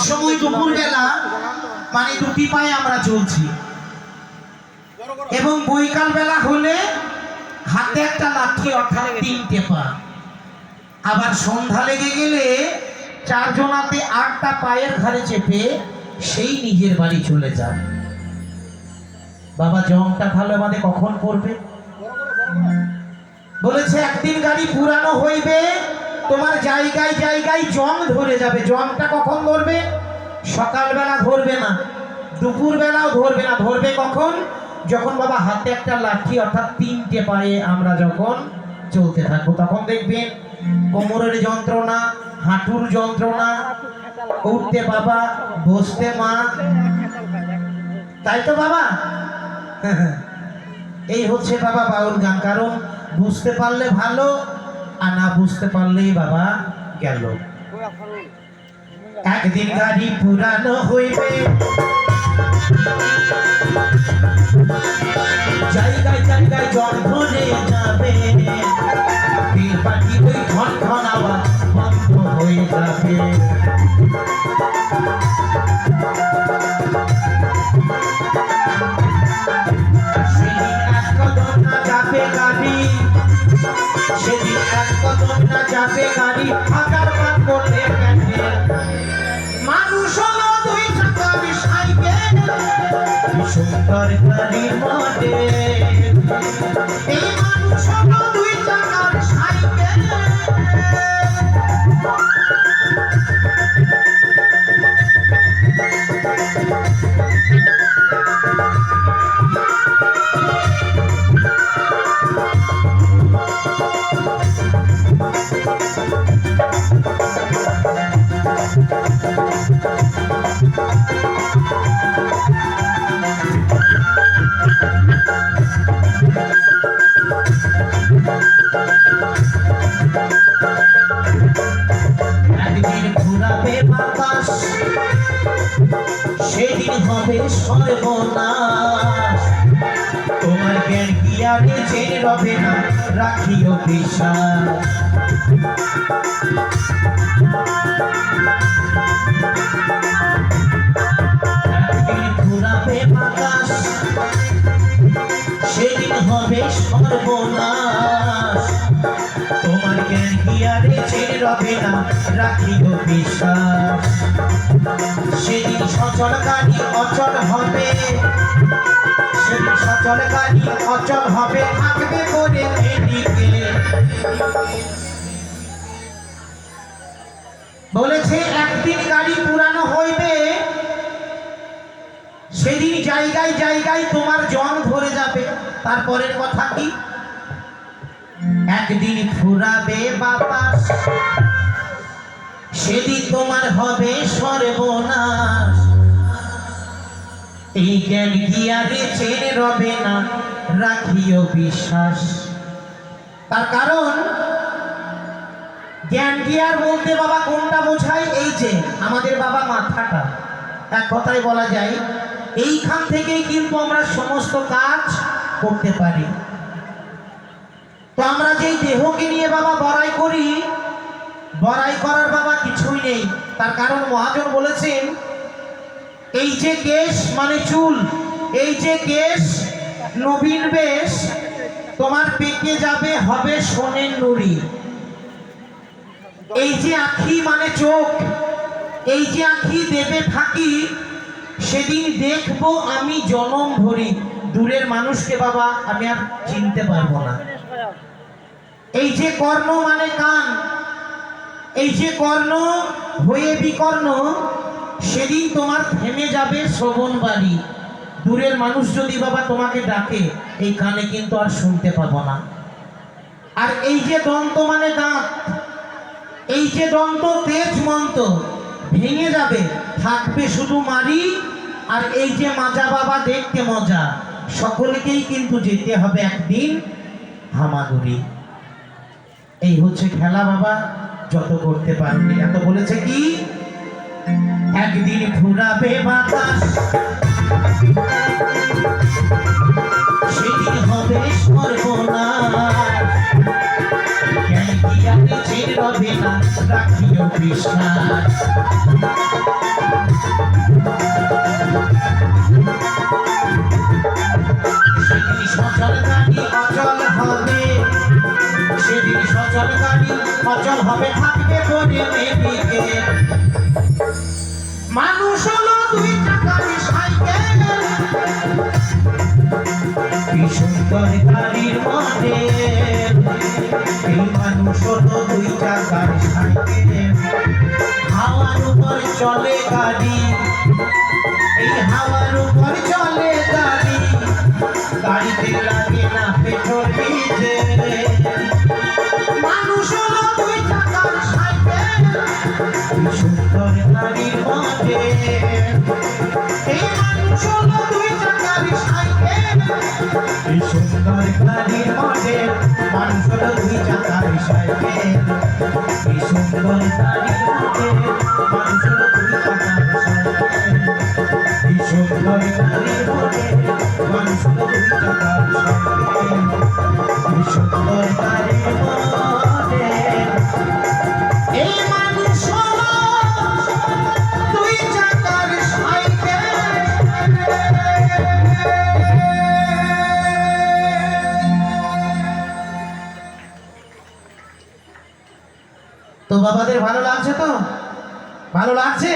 সময় দুপুরবেলা মানে দুটি পায়ে আমরা চলছি, এবং বৈকাল বেলা হলে হাতে একটা লাঠি, অর্থাৎ 3টে পা। আবার সন্ধ্যা লেগে গেলে 4 জনাতে 8টা পায়ের ঘাড়ে চেপে সেই নিজের বাড়ি চলে যায়। বাবা জংটা ভালো আমাদের কখন পড়বে? বলেছে একদিন গাড়ি পুরানো হইবে, তোমার জায়গায় জায়গায় জং ধরে যাবে। জংটা কখন ধরবে? সকালবেলা ধরবে না, দুপুর বেলাও ধরবে না। ধরবে কখন? যখন বাবা হাতে একটা লাঠি, অর্থাৎ 3টে পায়ে আমরা যখন চলতে থাকবো, তখন দেখবেন কোমরের যন্ত্রণা, হাঁটুর যন্ত্রণা, উঠতে বাবা, বসতে মা। তাই তো বাবা? এই হচ্ছে বাবা বাউল গান। কারণ বুঝতে পারলে ভালো, আর না বুঝতে পারলেই বাবা গেল। একদিন গাড়ি পুরানো হইবে, জায়গায় জায়গায় জং ধরে যাবে, বিল পাখি ওই ঘন ঘন আওয়াজ বন্ধ হয়ে যাবে। সেদিন এক কদম না যাবে গাড়ি, সেদিন এক কদম না যাবে গাড়ি, হাজার বার করলে প্যান্ডেল। মানুষ হলো 2 চাকার সাইকেল, সুন্দর গাড়ির মডেল। এই মানুষ হলো 2 চাকার সাইকেল। একদিন ঘুরাবে বাতাস, সেদিন হবে সর্বনাশ। তোমার জ্ঞান কি আর জেনে রবে না, রাখিও বিশ্বাস। একদিন ঘুরাবে বাতাস, সেদিন হবে সর্বনাশ। তোমার জ্ঞান কি আর জেনে রবে না, রাখিও বিশ্বাস। সেদিন সচল গাড়ি অচল হবে, সেদিন সচল গাড়ি অচল হবে, থাকবে করে এদিকে। বলেছে একদিন গাড়ি পুরানো হইবে, সেদিন জায়গায় জায়গায় তোমার জং ধরে যাবে। তারপরের কথা কি? একদিন ফুরাবে বাতাস, সেদিন তোমার হবে সর্বনাশ। এই জ্ঞান কি আগে চেনে রবে না, রাখিও বিশ্বাস। তার কারণ জ্ঞান কি আর বলতে বাবা কোনটা বোঝায়? এই যে আমাদের বাবা মাথাটা, এক কথায় বলা যায় এইখান থেকেই কিন্তু আমরা সমস্ত কাজ করতে পারি। তো আমরা যেই দেহকে নিয়ে বাবা বড়াই করি, বড়াই করার বাবা কিছুই নেই। তার কারণ মহাজন বলেছেন এই যে কেশ মানে চুল, এই যে কেশ নবীন বেশ, তোমার পেকে যাবে হবে সোনের নুড়ি। এই যে আঁখি মানে চোখ, এই যে আঁখি দেবে ফাঁকি, সেদিন দেখবো আমি জনম ভরি। দূরের মানুষকে বাবা আমি আর চিনতে পারবো না। এই যে কর্ণ মানে কান, এই যে কর্ণ হয়ে বিকর্ণ, সেদিন তোমার থেমে যাবে শ্রবণ বাড়ি। দূরের মানুষ যদি বাবা তোমাকে ডাকে, এই কানে কিন্তু আর শুনতে পাবো না। আর এই যে দন্ত মানে দাঁত, এই যে দন্ত তেজ মন্ত, ভেঙে যাবে, থাকবে শুধু মারি। আর এই যে মাজা বাবা দেখতে মজা, সকলকেই কিন্তু যেতে হবে একদিন হামাগুড়ি। এই হচ্ছে খেলা বাবা, যত করতে পারবি। এত বলেছে কি একদিন ঘুরাবে বাতাস, সেদিন হবে সর্বনাশ। জ্ঞান কি আর চেনে রবে না, রাখিও বিশ্বাস। অচল হবে থাকবে পরে মেদিকে। মানুষ হলো দুই চাকার সাইকেল, কি সুন্দর গাড়ির মডেল। এই মানুষ হলো দুই চাকার সাইকেল, হাওয়ার উপর চলে গাড়ি, এই হাওয়ার উপর চলে গাড়ি, গাড়িতে লাগে না পেট্রোল ডিজেল। মানুষ হলো দুই চাকার সাইকেল, কি সুন্দর গাড়ির মডেল। এই মানুষ হলো দুই চাকার সাইকেল, কি সুন্দর গাড়ির মডেল। মানুষ হলো দুই চাকার সাইকেল, কি সুন্দর গাড়ির মডেল। মানুষ হলো দুই চাকার সাইকেল, কি সুন্দর গাড়ির মডেল। মানুষ হলো দুই চাকার সাইকেল, কি সুন্দর গাড়ির মডেল। এই মানুষ হলো দুই চাকার সাইকেল। তো বাবাদের ভালো লাগছে তো? ভালো লাগছে?